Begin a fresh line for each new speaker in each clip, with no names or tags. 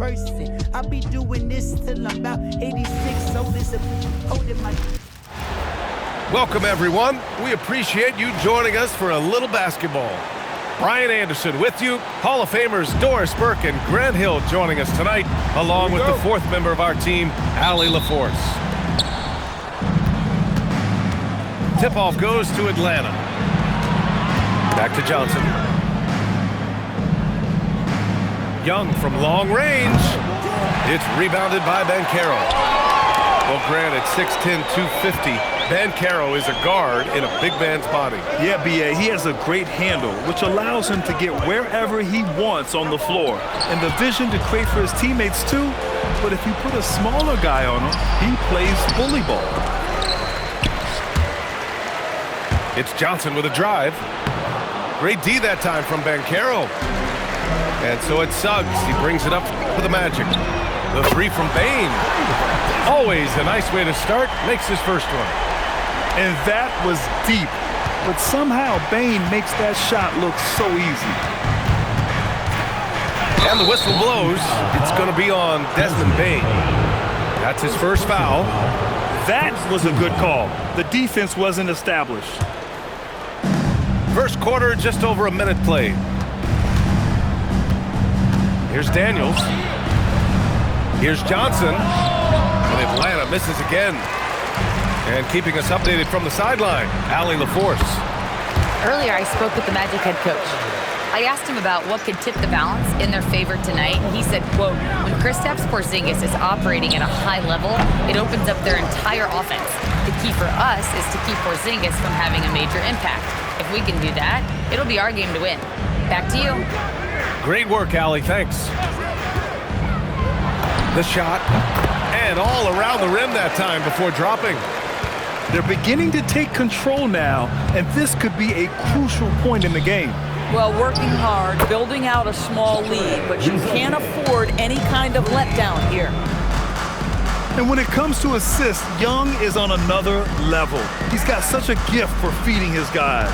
person. I'll be doing this till I'm about 86, so this a holding my...
Welcome, everyone. We appreciate you joining us for a little basketball. Brian Anderson with you. Hall of Famers Doris Burke and Grant Hill joining us tonight, along with the fourth member of our team, Allie LaForce. Tip-off goes to Atlanta. Back to Johnson. Young from long range. It's rebounded by Banchero. Well, Grant at 6'10", 250. Banchero is a guard in a big man's body.
Yeah, B.A., he has a great handle, which allows him to get wherever he wants on the floor. And the vision to create for his teammates, too. But if you put a smaller guy on him, he plays bully ball.
It's Johnson with a drive. Great D that time from Banchero. And so it's Suggs. He brings it up for the Magic. The three from Bane. Always a nice way to start. Makes his first one.
And that was deep. But somehow Bane makes that shot look so easy.
And the whistle blows. It's going to be on Desmond Bane. That's his first foul.
That was a good call. The defense wasn't established.
First quarter, just over a minute played. Here's Daniels. Here's Johnson. And Atlanta misses again. And keeping us updated from the sideline, Allie LaForce.
Earlier, I spoke with the Magic head coach. I asked him about what could tip the balance in their favor tonight. He said, quote, when Kristaps Porzingis is operating at a high level, it opens up their entire offense. The key for us is to keep Porzingis from having a major impact. If we can do that, it'll be our game to win. Back to you.
Great work, Allie. Thanks. The shot. And all around the rim that time before dropping.
They're beginning to take control now, and this could be a crucial point in the game.
Well, working hard, building out a small lead, but you can't afford any kind of letdown here.
And when it comes to assists, Young is on another level. He's got such a gift for feeding his guys.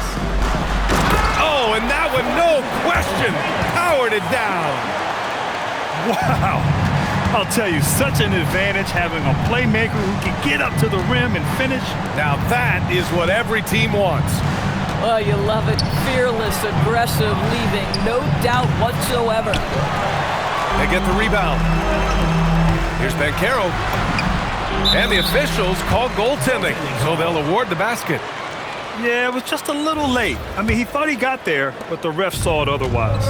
Oh, and that one, no question, powered it down.
Wow. I'll tell you, such an advantage having a playmaker who can get up to the rim and finish.
Now that is what every team wants.
Oh, you love it. Fearless, aggressive, leaving. No doubt whatsoever.
They get the rebound. Here's Banchero. And the officials call goaltending, so they'll award the basket.
Yeah, it was just a little late. I mean, he thought he got there, but the ref saw it otherwise.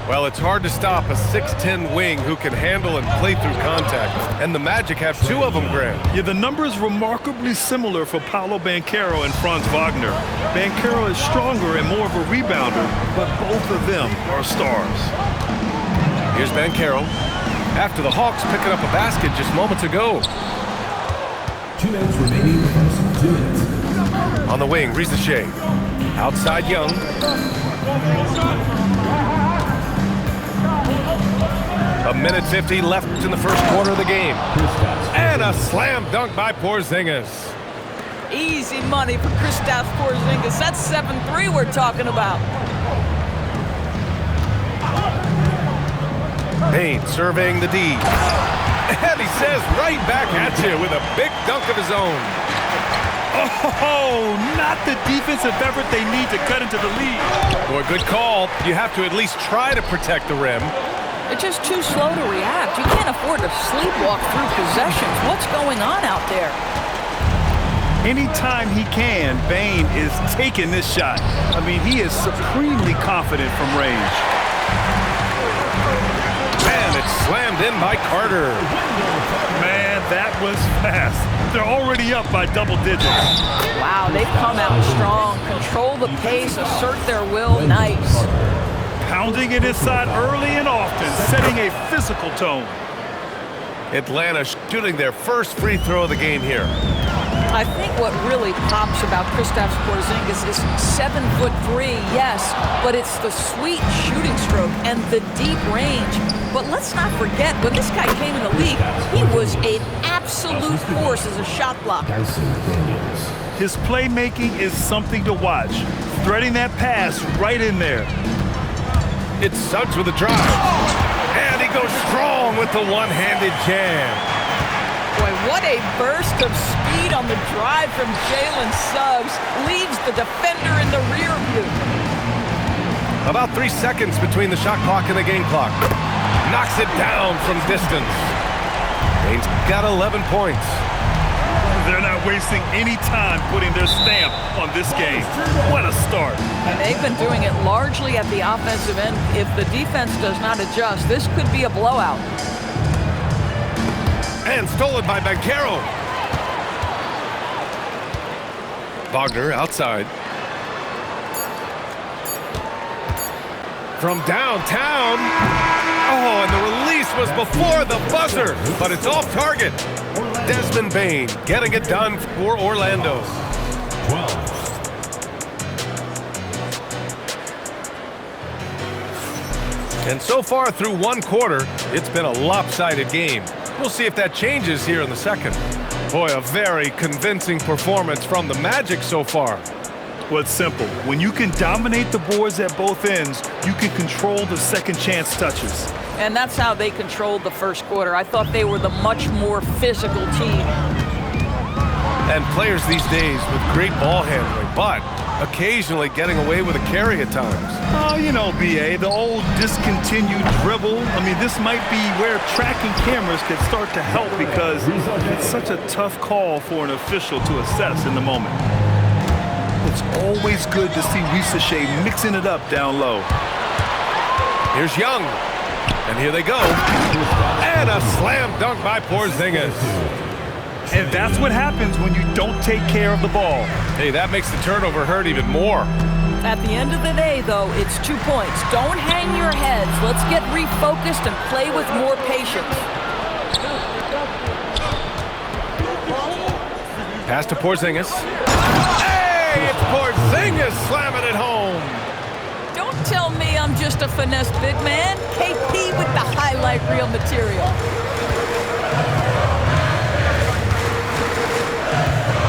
Well, it's hard to stop a 6'10" wing who can handle and play through contact. And the Magic have two of them, Grant.
Yeah, the number is remarkably similar for Paolo Banchero and Franz Wagner. Banchero is stronger and more of a rebounder, but both of them are stars.
Here's Banchero. After the Hawks picking up a basket just moments ago.
2 minutes remaining. 2 minutes.
On the wing, Risacher. Outside Young. A minute 50 left in the first quarter of the game. And a slam dunk by Porzingis.
Easy money for Kristaps Porzingis. That's 7-3 we're talking about.
Bane surveying the D. And he says right back at you with a big dunk of his own.
Oh, not the defensive effort they need to cut into the lead.
Boy, good call. You have to at least try to protect the rim.
They're just too slow to react. You can't afford to sleepwalk through possessions. What's going on out there?
Anytime he can, Bane is taking this shot. I mean, he is supremely confident from range.
Man, it's slammed in by Carter.
Man, that was fast. They're already up by double digits.
Wow, they've come out strong. Control the pace, assert their will. Nice.
Pounding it inside early and often, setting a physical tone.
Atlanta shooting their first free throw of the game here.
I think what really pops about Kristaps Porzingis is 7'3", yes, but it's the sweet shooting stroke and the deep range. But let's not forget, when this guy came in the league, he was an absolute force as a shot blocker.
His playmaking is something to watch. Threading that pass right in there.
It's Suggs with a drive. And he goes strong with with the one-handed jam.
Boy, what a burst of speed on the drive from Jalen Suggs. Leaves the defender in the rear view.
About 3 seconds between the shot clock and the game clock. Knocks it down from distance. Bane's got 11 points.
They're not wasting any time putting their stamp on this game. What a start.
And they've been doing it largely at the offensive end. If the defense does not adjust, this could be a blowout.
And stolen by Banchero. Wagner outside. From downtown. Oh, and the release was before the buzzer, but it's off target. Desmond Bane getting it done for Orlando.
12.
And so far through one quarter, it's been a lopsided game. We'll see if that changes here in the second. Boy, a very convincing performance from the Magic so far.
Well, it's simple. When you can dominate the boards at both ends, you can control the second chance touches.
And that's how they controlled the first quarter. I thought they were the much more physical team.
And players these days with great ball handling, but occasionally getting away with a carry at times.
Oh, you know, B.A., the old discontinued dribble. I mean, this might be where tracking cameras can start to help because it's such a tough call for an official to assess in the moment. It's always good to see Risacher mixing it up down low.
Here's Young. And here they go. And a slam dunk by Porzingis.
And that's what happens when you don't take care of the ball.
Hey, that makes the turnover hurt even more.
At the end of the day, though, it's 2 points. Don't hang your heads. Let's get refocused and play with more patience.
Pass to Porzingis. Hey, it's Porzingis slamming it home.
Don't tell me I'm just a finesse big man. KP with the highlight reel material.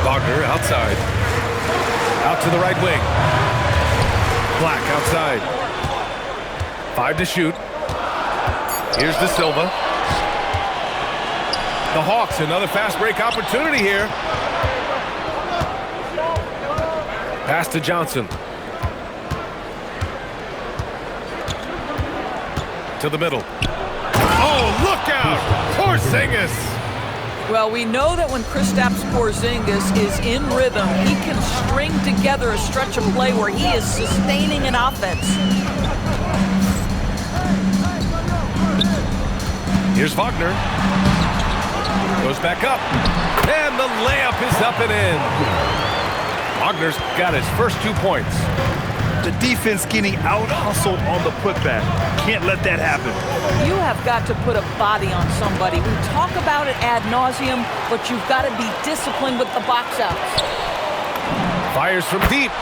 Wagner outside. Out to the right wing. Black outside. 5 to shoot. Here's De Silva. The Hawks, another fast break opportunity here. Pass to Johnson. To the middle. Oh, look out! Porzingis!
Well, we know that when Kristaps Porzingis is in rhythm, he can string together a stretch of play where he is sustaining an offense.
Here's Wagner. Goes back up. And the layup is up and in. Wagner's got his first 2 points.
The defense getting out-hustled on the putback. Can't let that happen.
You have got to put a body on somebody. We talk about it ad nauseum, but you've got to be disciplined with the box outs.
Fires from deep.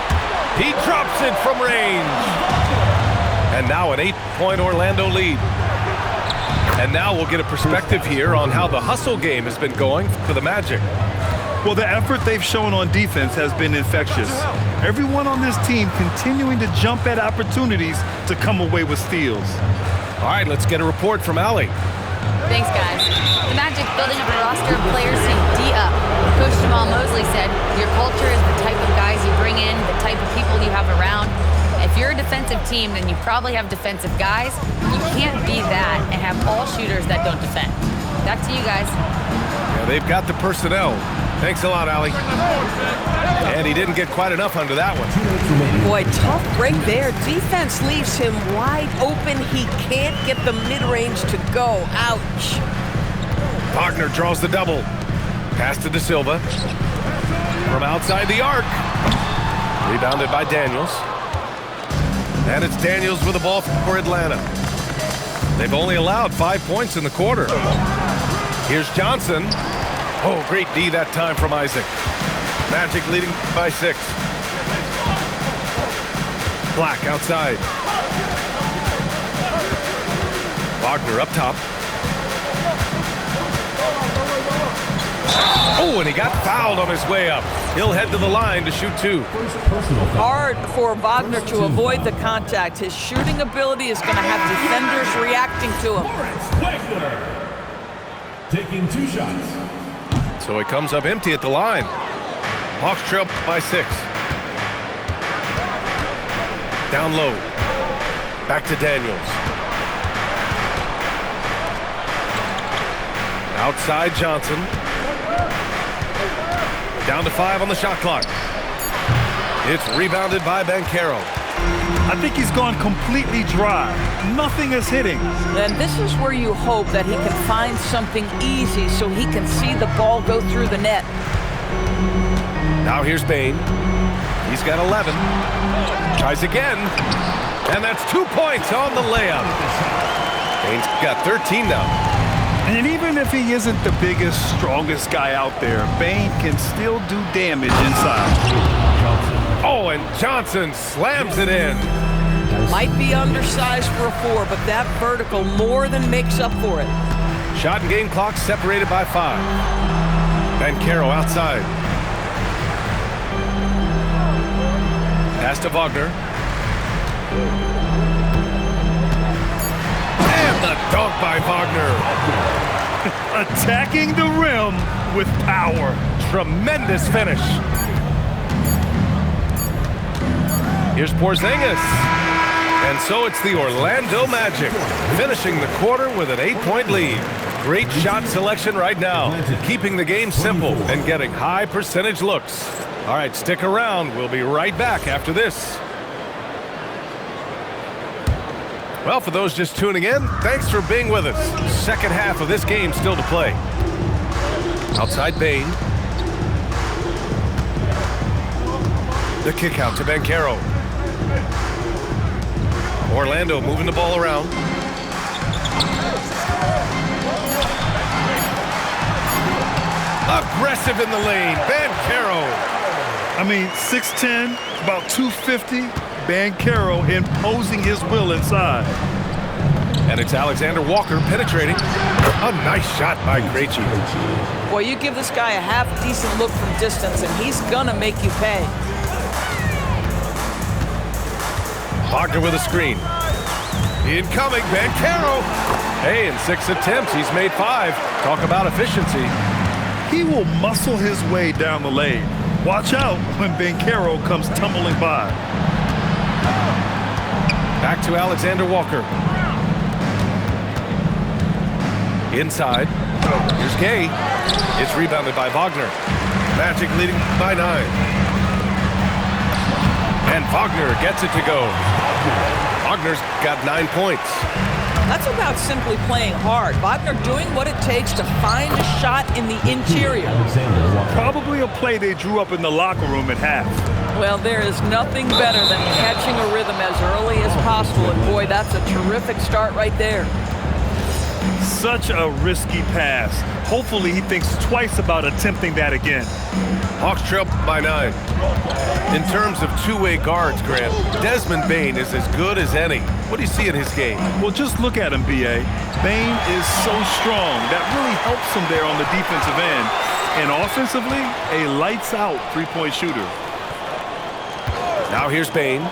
He drops it from range. And now an 8-point Orlando lead. And now we'll get a perspective here on how the hustle game has been going for the Magic.
Well, the effort they've shown on defense has been infectious. Everyone on this team continuing to jump at opportunities to come away with steals.
All right, let's get a report from Allie.
Thanks, guys. The Magic building up a roster of players to D up. Coach Jamal Mosley said, your culture is the type of guys you bring in, the type of people you have around. If you're a defensive team, then you probably have defensive guys. You can't be that and have all shooters that don't defend. Back to you guys.
Yeah, they've got the personnel. Thanks a lot, Allie. And he didn't get quite enough under that one.
Boy, tough break there. Defense leaves him wide open. He can't get the mid-range to go. Ouch.
Wagner draws the double. Pass to De Silva. From outside the arc. Rebounded by Daniels. And it's Daniels with the ball for Atlanta. They've only allowed 5 points in the quarter. Here's Johnson. Oh, great D that time from Isaac. Magic leading by 6. Black outside. Wagner up top. Oh, and he got fouled on his way up. He'll head to the line to shoot 2.
Hard for Wagner to avoid the contact. His shooting ability is going to have defenders reacting to him.
Taking 2 shots.
So it comes up empty at the line. Hawks trail by 6. Down low. Back to Daniels. Outside Johnson. Down to 5 on the shot clock. It's rebounded by Banchero.
I think he's gone completely dry. Nothing is hitting.
And this is where you hope that he can find something easy so he can see the ball go through the net.
Now here's Bane. He's got 11. Tries again. And that's 2 points on the layup. Bane's got 13 now.
And even if he isn't the biggest, strongest guy out there, Bane can still do damage inside.
Oh, and Johnson slams it in.
Might be undersized for a 4, but that vertical more than makes up for it.
Shot and game clock separated by 5. Banchero outside. Pass to Wagner. And the dunk by Wagner.
Attacking the rim with power.
Tremendous finish. Here's Porzingis. And so it's the Orlando Magic finishing the quarter with an 8-point lead. Great shot selection right now, keeping the game simple and getting high percentage looks. All right, stick around. We'll be right back after this. Well, for those just tuning in, thanks for being with us. Second half of this game still to play. Outside Bane. The kick out to Banchero. Orlando moving the ball around. Aggressive in the lane, Banchero.
I mean, 6'10", about 250. Banchero imposing his will inside.
And it's Alexander Walker penetrating. A nice shot by Krejci.
Boy, you give this guy a half-decent look from distance, and he's gonna make you pay.
Wagner with a screen. Incoming, Banchero. Hey, in 6 attempts, he's made 5. Talk about efficiency.
He will muscle his way down the lane. Watch out when Banchero comes tumbling by.
Back to Alexander Walker. Inside. Here's Gay. It's rebounded by Wagner. Magic leading by 9. And Wagner gets it to go. Wagner's got 9 points.
That's about simply playing hard. Wagner doing what it takes to find a shot in the interior.
Probably a play they drew up in the locker room at half.
Well, there is nothing better than catching a rhythm as early as possible. And boy, that's a terrific start right there.
Such a risky pass. Hopefully he thinks twice about attempting that again.
Hawks trail by 9. In terms of two-way guards, Grant, Desmond Bane is as good as any. What do you see in his game?
Well, just look at him, B.A. Bane is so strong. That really helps him there on the defensive end. And offensively, a lights-out three-point shooter.
Now here's Bane.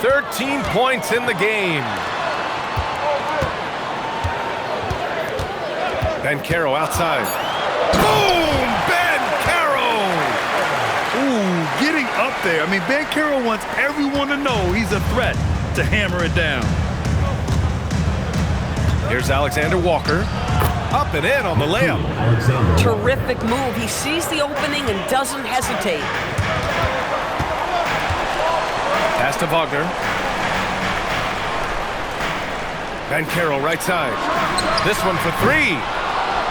13 points in the game. Banchero outside. Boom! Banchero!
Ooh, getting up there. I mean, Banchero wants everyone to know he's a threat to hammer it down.
Here's Alexander Walker. Up and in on the layup.
Terrific move. He sees the opening and doesn't hesitate.
Pass to Wagner. Banchero right side. This one for 3.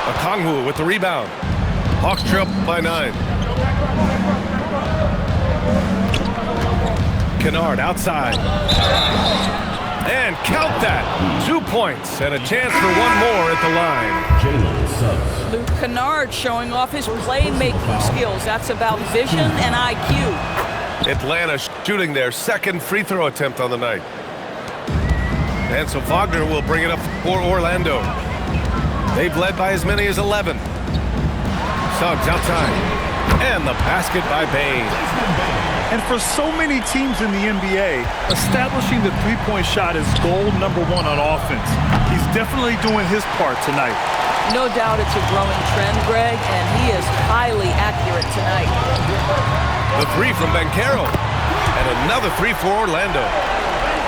Okongwu with the rebound. Hawks trail by 9. Kennard outside. And count that. 2 points and a chance for one more at the line.
Luke Kennard showing off his playmaking skills. That's about vision and IQ.
Atlanta shooting their second free throw attempt on the night. And so Wagner will bring it up for Orlando. They've led by as many as 11. Suggs outside. And the basket by Bane.
And for so many teams in the NBA, establishing the three-point shot is goal number 1 on offense. He's definitely doing his part tonight.
No doubt it's a growing trend, Greg, and he is highly accurate tonight.
The three from Banchero. And another three for Orlando.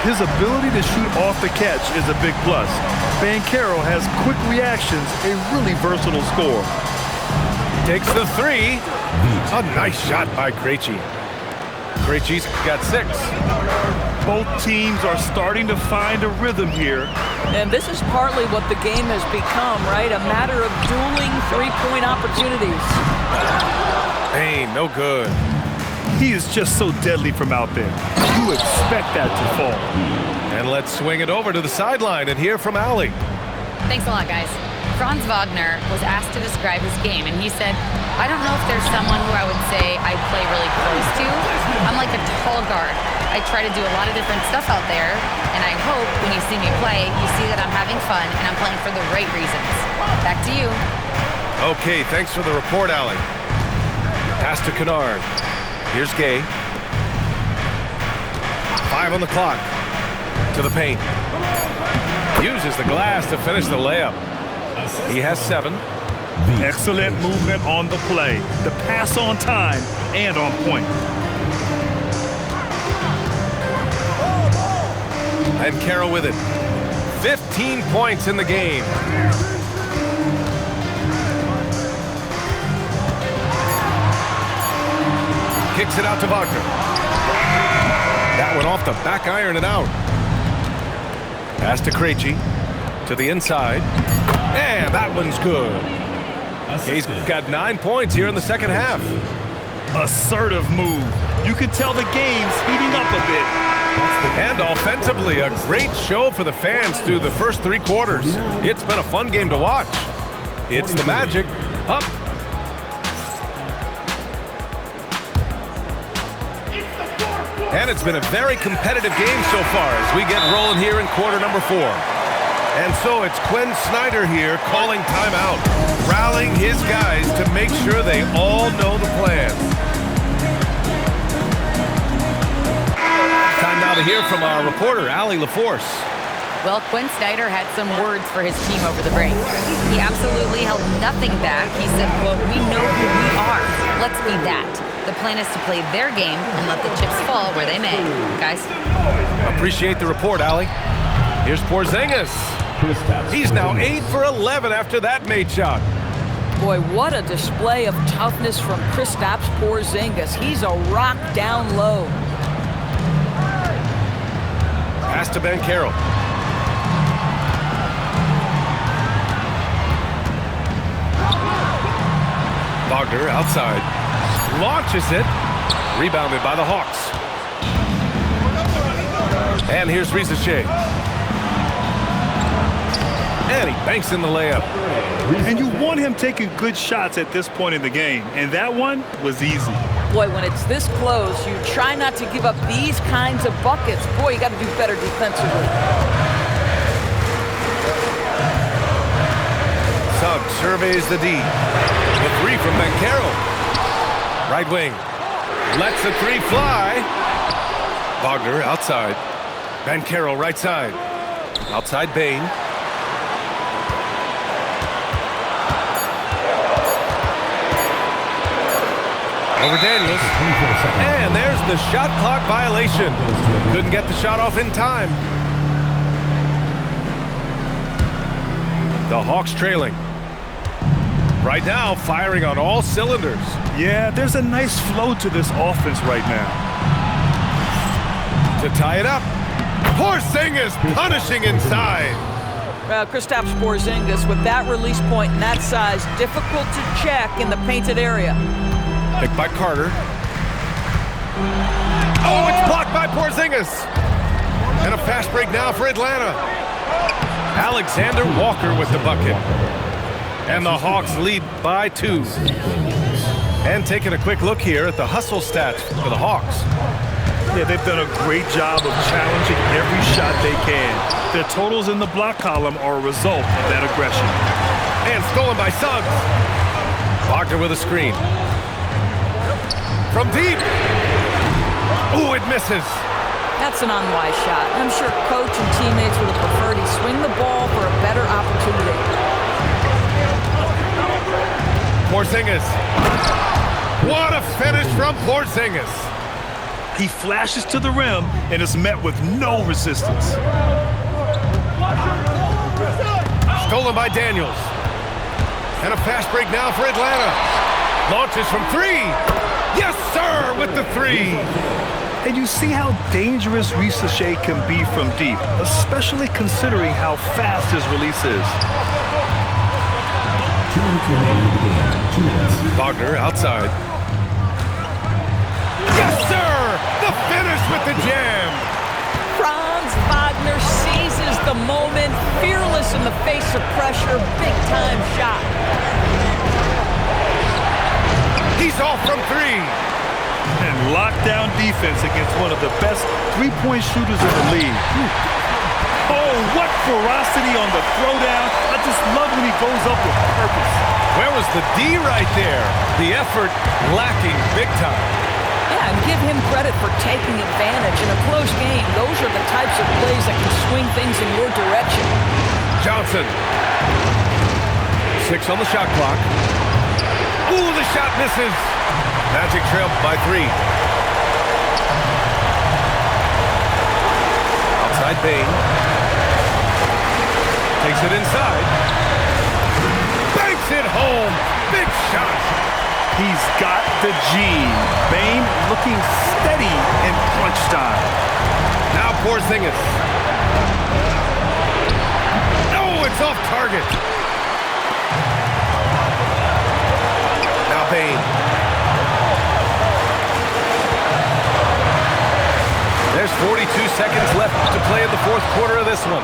His ability to shoot off the catch is a big plus. Banchero has quick reactions, a really versatile scorer.
Takes the three. A nice shot by Krejci. Krejci's got 6.
Both teams are starting to find a rhythm here.
And this is partly what the game has become, right? A matter of dueling three-point opportunities.
Bain, no good.
He is just so deadly from out there. You expect that to fall.
And let's swing it over to the sideline and hear from Allie.
Thanks a lot, guys. Franz Wagner was asked to describe his game, and he said, I don't know if there's someone who I would say I play really close to. I'm like a tall guard. I try to do a lot of different stuff out there, and I hope when you see me play, you see that I'm having fun and I'm playing for the right reasons. Back to you.
Okay, thanks for the report, Allie. Pass to Kennard. Here's Gay. 5 on the clock. To the paint. Uses the glass to finish the layup. He has 7.
Excellent movement on the play. The pass on time and on point.
And Carroll with it. 15 points in the game. Kicks it out to Wagner. That one off the back iron and out. Pass to Krejci. To the inside. And that one's good. He's got 9 points here in the second half.
Assertive move. You can tell the game's heating up a bit.
And offensively, a great show for the fans through the first 3 quarters. It's been a fun game to watch. It's the Magic up. And it's been a very competitive game so far as we get rolling here in quarter number 4. And so it's Quinn Snyder here calling timeout, rallying his guys to make sure they all know the plan. Time now to hear from our reporter, Allie LaForce.
Well, Quinn Snyder had some words for his team over the break. He absolutely held nothing back. He said, quote, we know who we are. Let's be that. The plan is to play their game and let the chips fall where they may. Guys?
Appreciate the report, Allie. Here's Porzingis. He's now 8 for 11 after that made shot.
Boy, what a display of toughness from Kristaps Porzingis. He's a rock down low.
Pass to Banchero. Wagner outside. Launches it. Rebounded by the Hawks. And here's Risacher. And he banks in the layup.
And you want him taking good shots at this point in the game. And that one was easy.
Boy, when it's this close, you try not to give up these kinds of buckets. Boy, you got to do better defensively.
Suggs surveys the D. The 3 from Banchero. Right wing. Lets the 3 fly. Wagner outside. Banchero right side. Outside Bain. Over Daniels. And there's the shot clock violation. Couldn't get the shot off in time. The Hawks trailing. Right now, firing on all cylinders.
Yeah, there's a nice flow to this offense right now.
To tie it up. Porzingis punishing inside.
Well, Kristaps Porzingis with that release point and that size, difficult to check in the painted area.
Picked by Carter. Oh, it's blocked by Porzingis. And a fast break now for Atlanta. Alexander Walker with the bucket. And the Hawks lead by 2. And taking a quick look here at the hustle stats for the Hawks.
Yeah, they've done a great job of challenging every shot they can. Their totals in the block column are a result of that aggression.
And stolen by Suggs. Wagner with a screen. From deep. Ooh, it misses.
That's an unwise shot. I'm sure coach and teammates would have preferred he swing the ball for a better opportunity.
Porzingis. What a finish from Porzingis.
He flashes to the rim and is met with no resistance.
Stolen by Daniels. And a fast break now for Atlanta. Launches from three. Yes, sir, with the three.
And you see how dangerous Reese Shea can be from deep, especially considering how fast his release is.
2 minutes remaining in the game. 2 minutes.
Wagner outside. Yes, sir! The finish with the jam.
Franz Wagner seizes the moment, fearless in the face of pressure, big-time shot.
He's off from three.
And lockdown defense against one of the best three-point shooters in the league. Oh, what ferocity on the throwdown. I just love when he goes up with purpose.
Where was the D right there? The effort lacking big time.
Yeah, and give him credit for taking advantage. In a close game, those are the types of plays that can swing things in your direction.
Johnson. 6 on the shot clock. Ooh, the shot misses. Magic trail by 3. Outside Bane. Takes it inside. Banks it home. Big shot.
He's got the G. Bane looking steady in crunch time.
Now Porzingis. No, it's off target. Now Bane. There's 42 seconds left to play in the fourth quarter of this one.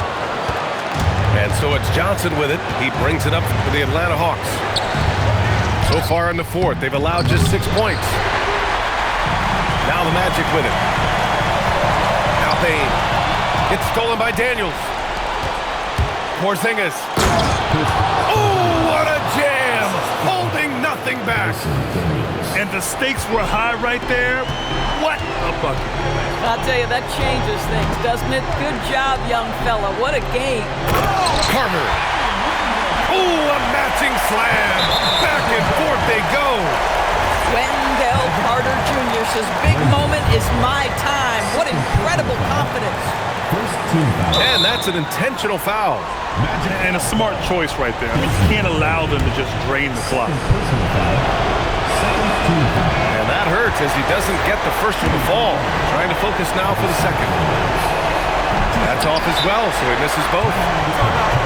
And so it's Johnson with it. He brings it up for the Atlanta Hawks. So far in the fourth, they've allowed just 6 points. Now the Magic with it. Now Bane. It's stolen by Daniels. Porzingis. Oh, what a jam! Holding nothing back.
And the stakes were high right there. What a bucket.
I'll tell you, that changes things, doesn't it? Good job, young fella. What a game.
Carter. Oh, a matching slam. Back and forth they go.
Wendell Carter Jr. says, big moment is my time. What incredible confidence.
First team foul.
And that's an intentional foul.
And a smart choice right there. I mean, you can't allow them to just drain the clock.
Personal foul. Second team foul.
And that hurts as he doesn't get the first one to fall. Trying to focus now for the second. That's off as well, so he misses both.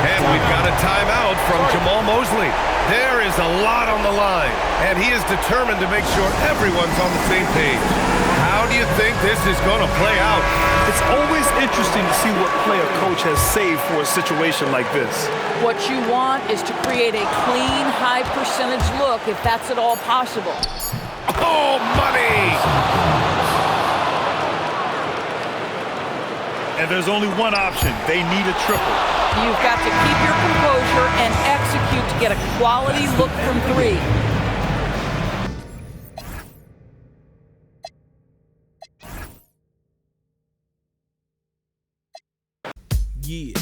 And we've got a timeout from Jamal Mosley. There is a lot on the line, and he is determined to make sure everyone's on the same page. How do you think this is going to play out?
It's always interesting to see what play a coach has saved for a situation like this.
What you want is to create a clean, high-percentage look, if that's at all possible.
Oh, money!
And there's only one option. They need a triple.
You've got to keep your composure and execute to get a quality look from 3.
Yeah.